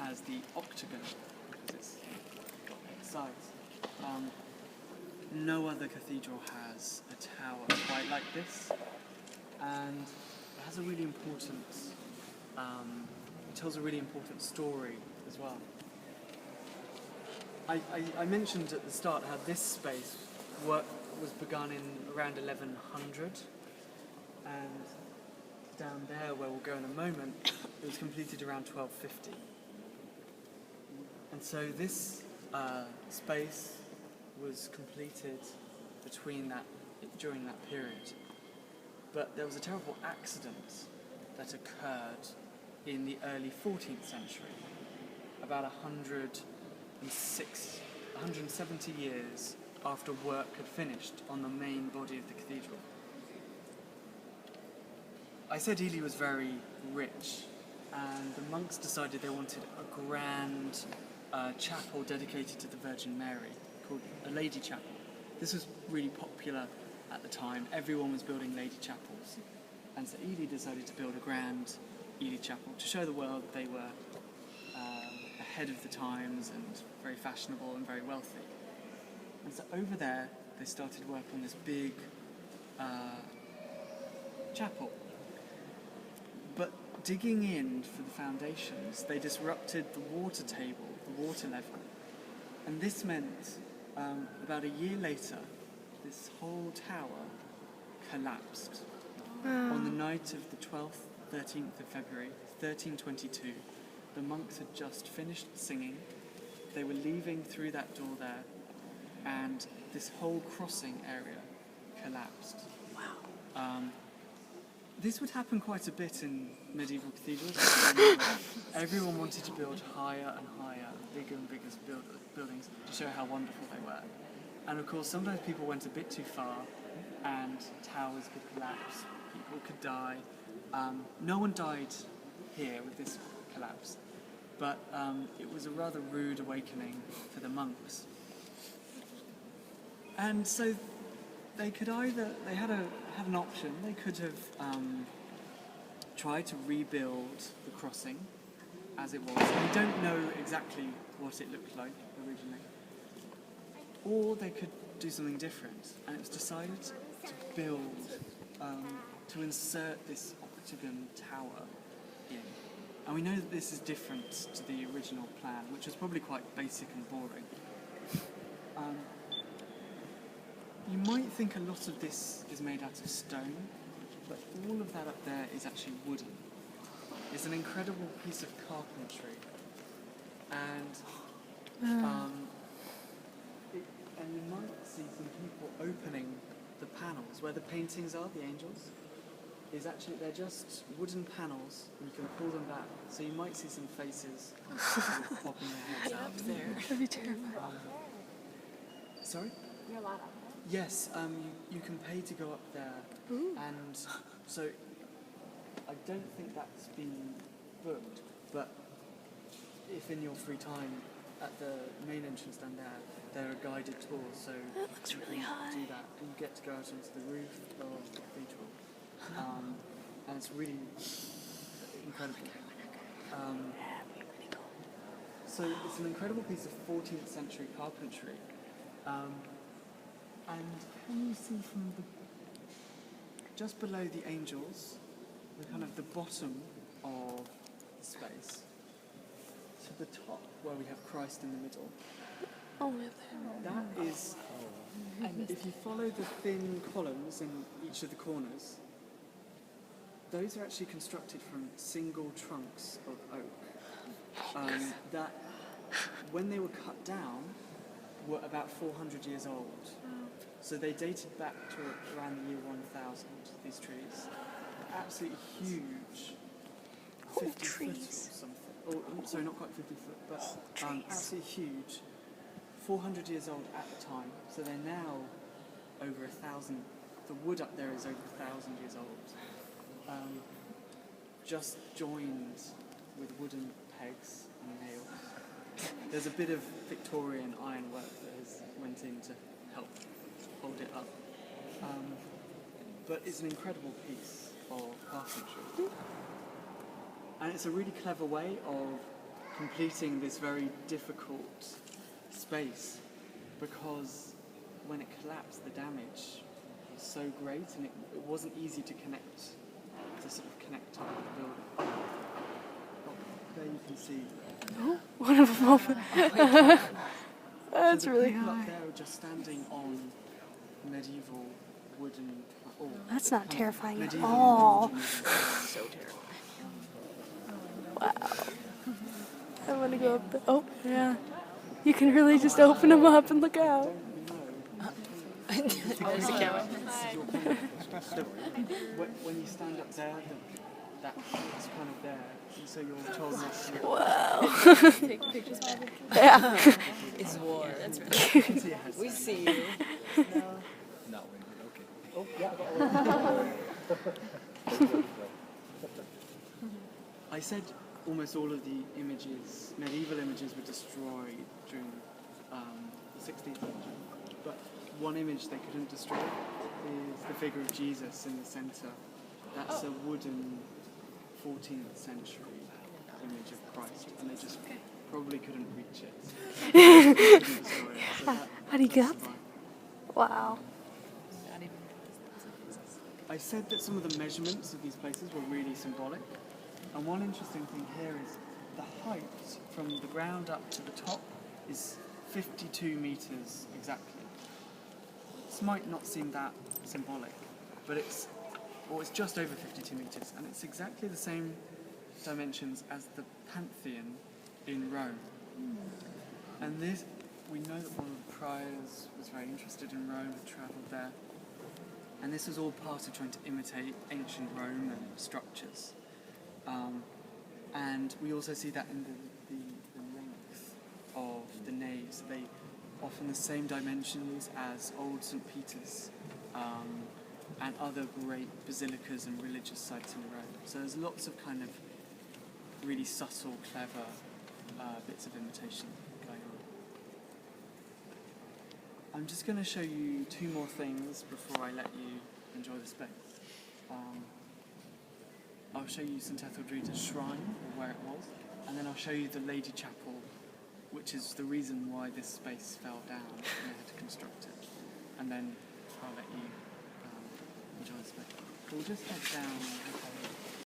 has the octagon, because it's got 8 sides. No other cathedral has a tower quite like this, and it has a really important, it tells a really important story as well. I mentioned at the start how this space was begun in around 1100, and down there where we'll go in a moment, it was completed around 1250. And so this space was completed during that period. But there was a terrible accident that occurred in the early 14th century, about 170 years after work had finished on the main body of the cathedral. I said Ely was very rich, and the monks decided they wanted a grand chapel dedicated to the Virgin Mary, called a Lady Chapel. This was really popular at the time. Everyone was building Lady Chapels. And so Ely decided to build a grand Ely Chapel to show the world that they were ahead of the times and very fashionable and very wealthy. And so over there, they started work on this big chapel. But digging in for the foundations, they disrupted the water table, the water level. And this meant, about a year later, this whole tower collapsed. On the night of the 12th, 13th of February, 1322, the monks had just finished singing. They were leaving through that door there, and this whole crossing area collapsed. Wow. This would happen quite a bit in medieval cathedrals. Everyone wanted to build higher and higher, bigger and bigger buildings to show how wonderful they were. And of course, sometimes people went a bit too far, and towers could collapse, people could die. No one died here with this collapse, but it was a rather rude awakening for the monks. And so they could they had an option. They could have tried to rebuild the crossing as it was. We don't know exactly what it looked like originally. Or they could do something different, and it was decided to build, to insert this octagon tower in. And we know that this is different to the original plan, which was probably quite basic and boring. You might think a lot of this is made out of stone, but all of that up there is actually wooden. It's an incredible piece of carpentry, and you might see some people opening the panels where the paintings are, the angels. They're just wooden panels, and you can pull them back. So you might see some faces popping their heads out. Up there. That'd be terrifying. Sorry? You're allowed up Yes, you can pay to go up there. Ooh. And so I don't think that's been booked, but if in your free time at the main entrance down there are guided tours, so that looks you really can high. do that, and you get to go out onto the roof of the cathedral, and it's really incredible. So it's an incredible piece of 14th century carpentry, and can you see from just below the angels, the kind of the bottom of the space, to the top where we have Christ in the middle. Oh, way up there. That is, if you follow the thin columns in each of the corners, those are actually constructed from single trunks of oak that, when they were cut down, were about 400 years old. So they dated back to around the year 1000, these trees. Absolutely huge. Whole 50 trees. foot or something. Sorry, not quite 50 foot, but trees. absolutely huge. 400 years old at the time, so they're now over 1,000. The wood up there is over 1,000 years old. Just joined with wooden pegs and nails. There's a bit of Victorian ironwork that has went in to help hold it up. But it's an incredible piece of carpentry. And it's a really clever way of completing this very difficult space because when it collapsed, the damage was so great and it wasn't easy to sort of connect up with the building. Oh, there you can see. Oh, one of them open. That's So the really people up high. there are just standing on medieval wooden. That's not terrifying at medieval all. wooden- So terrifying. Wow. I want to go up there. Oh, yeah. You can really just open them up and look out. So when you stand up there, that's kind of there. And so you're told not to. Wow. Take pictures of it. Yeah. It's war. That's right. See your head. We see you. Not when okay. Oh, yeah, I got one. I said almost all of the images, medieval images, were destroyed during the 16th century. But one image they couldn't destroy is the figure of Jesus in the centre. That's a wooden 14th century image of Christ, and they just probably couldn't reach it. Couldn't destroy it, so How do you get up survived. there? Wow. Not even. I said that some of the measurements of these places were really symbolic, and one interesting thing here is the height from the ground up to the top is 52 metres exactly. This might not seem that symbolic, but it's just over 52 metres, and it's exactly the same dimensions as the Pantheon in Rome. And this, we know that one of the priors was very interested in Rome and travelled there. And this was all part of trying to imitate ancient Roman structures. And we also see that in the length of the naves. They often the same dimensions as old St. Peter's and other great basilicas and religious sites in Rome. So there's lots of kind of really subtle, clever bits of imitation going on. I'm just going to show you two more things before I let you enjoy the space. I'll show you St. Etheldreda's shrine, or where it was, and then I'll show you the Lady Chapel, which is the reason why this space fell down and they had to construct it. And then I'll let you enjoy the space. We'll just head down.